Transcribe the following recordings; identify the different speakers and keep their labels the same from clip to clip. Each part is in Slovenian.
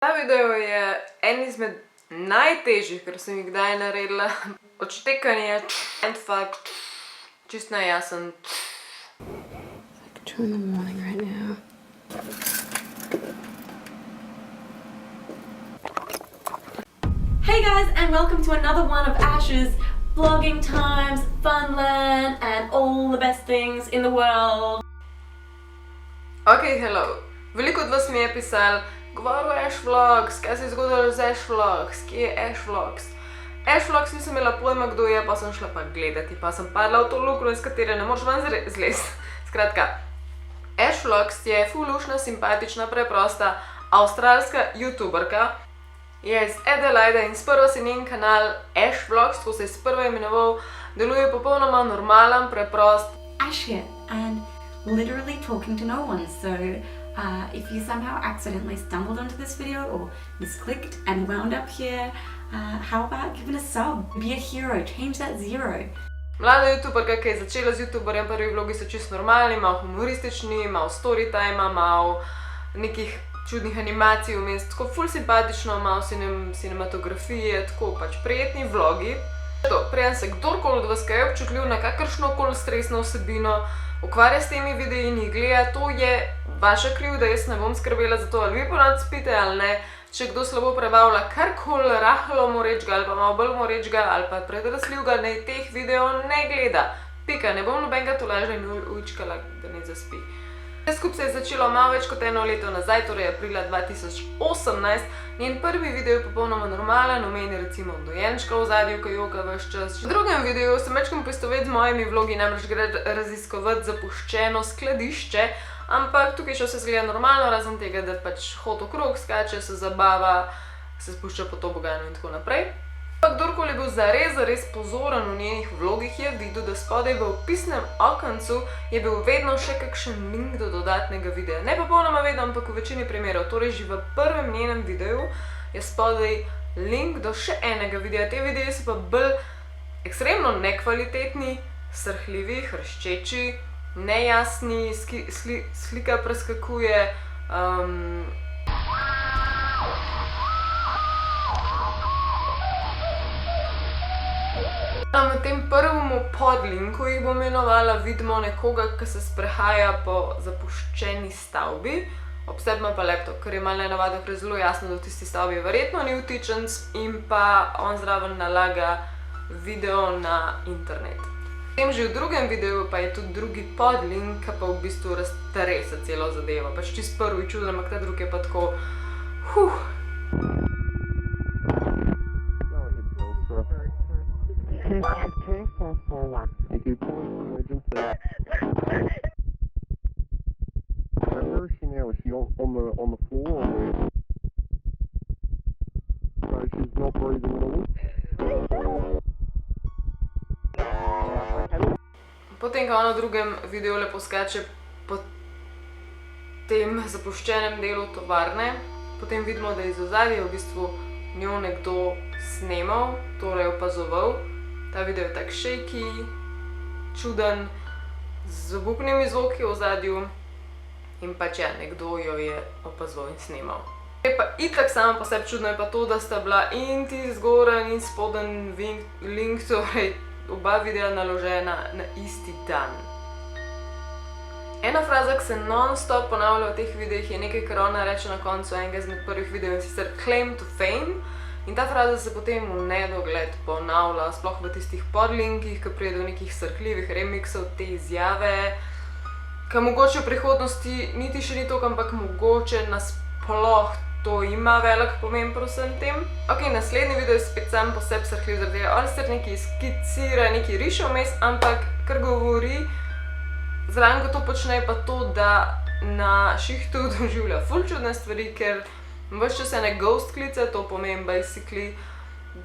Speaker 1: Ta video je en izmed najtežjih, kar sem jih kdaj naredila. Odštekanje, mindfuck, čist nejasen.
Speaker 2: It's like 2 in the morning right now.
Speaker 3: Hey guys, and welcome to another one of Ash's vlogging times, Funland, and all the best things in the world.
Speaker 1: Ok, hello. Veliko od vas mi je pisal, govoril Ash Vlogs, kaj se je zgodilo z Ash Vlogs, kje je Ash Vlogs? Ash Vlogs nisem imela pojma, kdo je, pa sem šla pa gledati, pa sem padla v to luknjo, iz katere ne moreš ven zlesti. Skratka, Ash Vlogs je fulušna, simpatična, preprosta, avstralska youtuberka. Je iz Adelaide in sprva si njen kanal Ash Vlogs, tako se je sprva imenoval, deluje popolnoma normalen, preprost.
Speaker 3: Ash here, and literally talking to no one, so if you somehow accidentally stumbled onto this video or misclicked and wound up here, how about giving a sub? Be a hero, change that 0.
Speaker 1: Mlada youtuberka, ki je začela z youtuberjem, prvi vlogi so čisto normalni, malo humoristični, malo storytima, malo nekih čudnih animacij vmes, tako ful simpatično, malo cinematografije, tako pač prijetni vlogi. Preden se kdorkoli od vas, ki je občutljiv na kakršnokoli stresno vsebino, ukvarja s temi videi in jih gleda, to je vaša krivda, jaz ne bom skrbela za to, ali vi ponovno spite ali ne. Če kdo slabo prebavlja karkoli rahlo morečega ali pa malo bolj morečega ali pa predrasljivega, naj teh videov ne gleda. Pika, ne bom nobenega tolažila in ujčkala, da ne zaspi. Vse skupaj se je začelo malo več kot 1 leto nazaj, torej aprila 2018. Njen prvi video je popolnoma normalen, omeni recimo dojenčka v ozadju, ki joka ves čas. V drugem videu se mečkam poistovet z mojimi vlogi, namreč gre raziskovati zapuščeno skladišče, ampak tukaj še vse zgleda normalno, razen tega, da pač hod okrog, skače, se zabava, se spušča po toboganu in tako naprej. Kdorkoli je bil zares pozoren v njenih vlogih, je videl, da spodaj v opisnem okencu je bil vedno še kakšen link do dodatnega videa. Ne popolnoma vedno, ampak v večini primerov. Torej, že v prvem njenem videu je spodaj link do še enega videa. Te videi so pa bolj ekstremno nekvalitetni, srhljivi, hrščeči, nejasni, slika preskakuje. Na tem prvemu podlinku jih bom imenovala, vidimo nekoga, ki se sprehaja po zapuščeni stavbi, ob sebi ima pa laptop, kar je malo nenavadno, ker je zelo jasno, da v tisti stavbi verjetno ni vtičenc in pa on zraven nalaga video na internet. Potem že v drugem videu pa je tudi drugi podlink, ki pa v bistvu raztresa celo zadevo, pač čist prvi čuden, ampak ta drugi je pa tako Potem, ko ona v drugem videu lepo skače po tem zapuščenem delu tovarne, potem vidimo, da iz ozadja v bistvu njo nekdo snemal, torej opazoval. Ta video je tak shaky, čuden, z obupnimi zvoki v ozadju in pač ja, nekdo jo je opazoval in snemal. Je pa itak samo po sebi čudno je pa to, da sta bila in ti zgoraj in spoden link, torej oba videa naložena na isti dan. Ena fraza, ki se non-stop ponavlja v teh videih, je nekaj, kar ona reče na koncu enega izmed prvih videov, in sicer claim to fame. In ta fraza se potem v nedogled ponavlja, sploh v tistih podlinkih, ki pride do nekih srhljivih remixov te izjave, ki mogoče v prihodnosti niti še ni toliko, ampak mogoče nasploh to ima velik pomen pri vsem tem. Ok, naslednji video je spet sam po sebi srhljiv, zaradi tega on sicer nekaj skicira, nekaj riše vmes, ampak kar govori, zraven ko to počne, pa to, da na šihtu doživlja ful čudne stvari, ker ves čas ene ghost klice, to pomeni basically,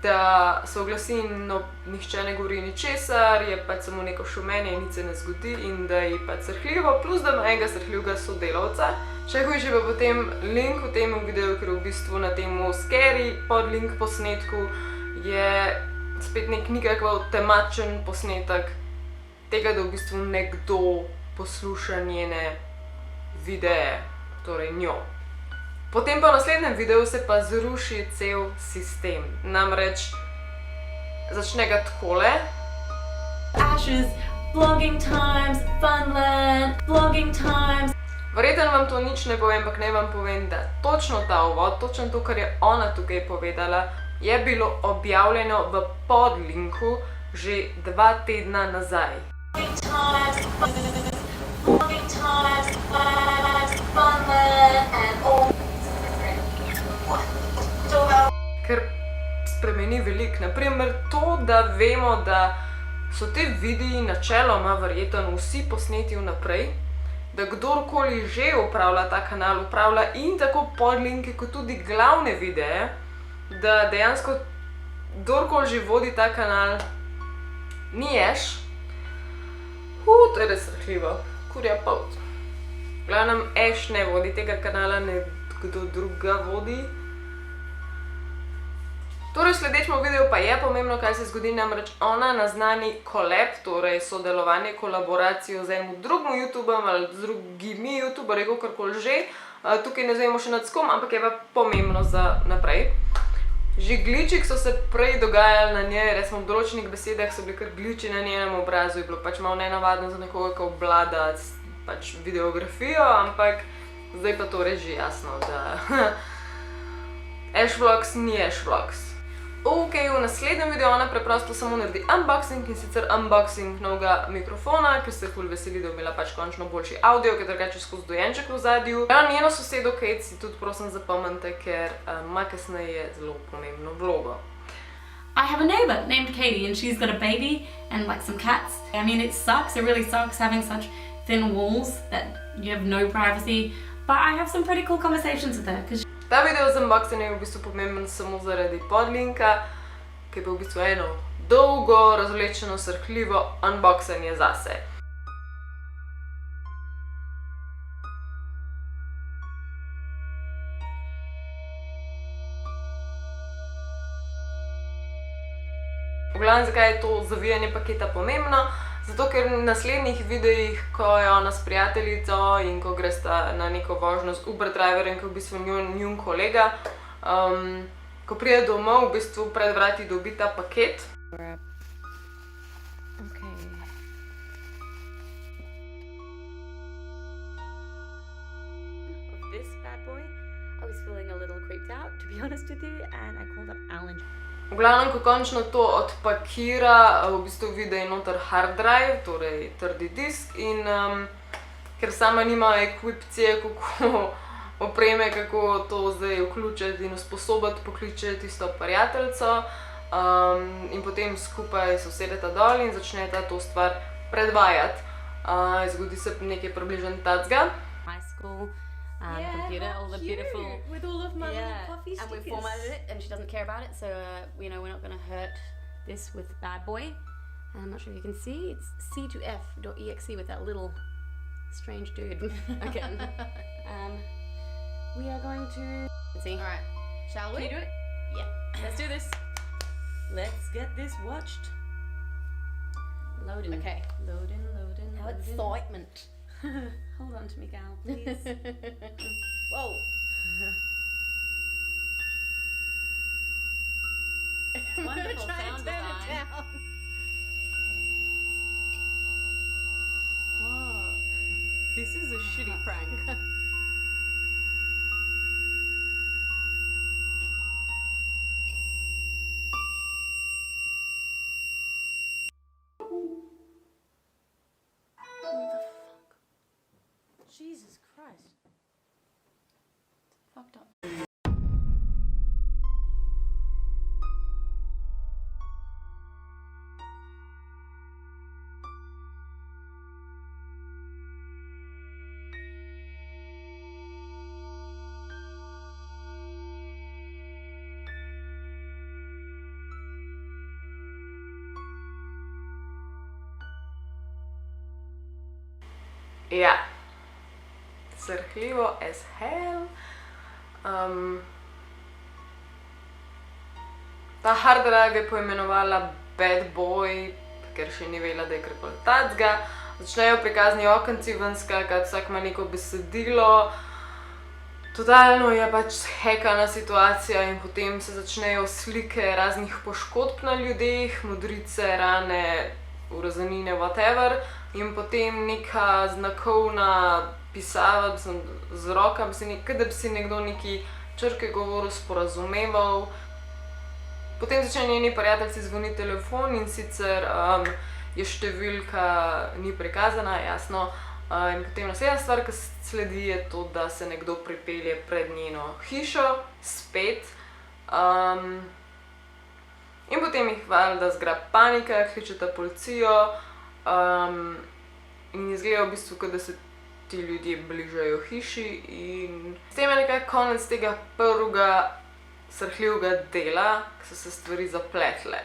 Speaker 1: da se oglasi in nihče ne govori ničesar, je pač samo neko šumenje in nič se ne zgodi in da je pač srhljivo, plus da ima enega srhljivega sodelavca. Še hujše pa potem link v tem videu, ker v bistvu na temu scary podlink posnetku je spet nek nikakva temačen posnetek tega, da v bistvu nekdo posluša njene videe, torej njo. Potem pa v naslednjem videu se pa zruši cel sistem. Namreč začne ga takole.
Speaker 3: Ashes, vlogging times, Funland, vlogging times.
Speaker 1: Verjetno vam to nič ne povem, ampak naj vam povem, da točno ta uvod, točno to, kar je ona tukaj povedala, je bilo objavljeno v podlinku že 2 tedna nazaj. Ker spremeni veliko. Naprimer to, da vemo, da so te videi načeloma verjetno vsi posneti vnaprej, da kdorkoli že upravlja ta kanal, upravlja in tako podlinke kot tudi glavne videe, da dejansko kdorkoli že vodi ta kanal, ni Ash. To je res strahljivo. Kurja polt. V glavnem, Ash ne vodi tega kanala, ne kdo druga vodi. Torej, v sledečem videu pa je pomembno, kaj se zgodi, namreč ona naznani collab, torej sodelovanje, kolaboracijo z enim drugim YouTuberom ali z drugimi YouTuberji, kakorkoli že. Tukaj ne zvemo še nad kom, ampak je pa pomembno za naprej. Že gličik so se prej dogajali na njej, resmo v določenih besedah so bili kar gliči na njenem obrazu, je bilo pač malo nenavadno za nekoga, ki obvlada pač videografijo, ampak zdaj pa to res že jasno, da Ash Vlogs ni Ash Vlogs. Ok, v naslednjem videu ona preprosto samo naredi unboxing, in sicer unboxing novega mikrofona, ker se ful veseli, da je imela pač končno boljši audio, ker drugače skozi dojenček v zadju. Njeno sosedo Kate si tudi prosim zapomnite, ker ima kasneje zelo pomembno vlogo.
Speaker 3: I have a neighbor named Katie and she's got a baby and like some cats. I mean, it really sucks having such thin walls that you have no privacy, but I have some pretty cool conversations with her.
Speaker 1: Ta video z unboxingom je v bistvu pomemben samo zaradi podlinka, ki je pa v bistvu eno dolgo, razvlečeno, srhljivo unboxanje zase. V glavnem, zakaj je to zavijanje paketa pomembno? Zato, ker v naslednjih videih, ko je ona s prijateljico in ko gresta na neko vožnjo z Uber driverjem, ki je v bistvu njun kolega, ko pride domov, v bistvu pred vrati dobi ta paket.
Speaker 3: This bad boy, I was feeling a little creeped out, to be honest with you, and I called up Alan.
Speaker 1: V glavnem, ko končno to odpakira, v bistvu vidi, da je noter hard drive, torej trdi disk, in ker sama nima ekvipcije, kako opreme, kako to zdaj vključiti in usposobiti, pokliče tisto prijateljico in potem skupaj se usedeta dol in začneta to stvar predvajati. Zgodi se nekaj približno tacga.
Speaker 3: High school computer, all the beautiful,
Speaker 2: with all of my little coffee
Speaker 3: and we
Speaker 2: stickers.
Speaker 3: formatted it, and she doesn't care about it, so you know we're not going to hurt this with bad boy. I'm not sure if you can see, it's c2f.exe with that little strange dude again. We are going to see.
Speaker 2: All right, shall we?
Speaker 3: Can you do it? Yeah. Let's do this. Let's get this watched. Loading.
Speaker 2: Okay.
Speaker 3: Loading.
Speaker 2: How excitement.
Speaker 3: Hold on to me, gal, please.
Speaker 2: Whoa.
Speaker 3: Wonderful sound design. Whoa.
Speaker 2: This is a shitty prank.
Speaker 3: Jesus Christ. Fucked up.
Speaker 1: Ja. Srhljivo as hell. Ta hard drive je poimenovala Bad Boy, ker še ni vedela, da je karkoli tacga. Začnejo prikazni okenci ven skakati, vsak ima neko besedilo. Totalno je pač hekana situacija in potem se začnejo slike raznih poškodb na ljudeh, modrice, rane, urezanine, whatever. In potem neka znakovna pisava, mislim, z rokami, kot da bi si nekdo neki črke govoril, sporazumeval. Potem začne njeni prijateljici zvoniti telefon in sicer je številka ni prikazana, jasno. In potem naslednja stvar, ki sledi, je to, da se nekdo pripelje pred njeno hišo, spet. In potem jih valjda zgrab panika, kličeta policijo in izgleda v bistvu, kot da se ti ljudje bližajo hiši. In s tem je nekako konec tega prvega srhljivega dela, ko so se stvari zapletle.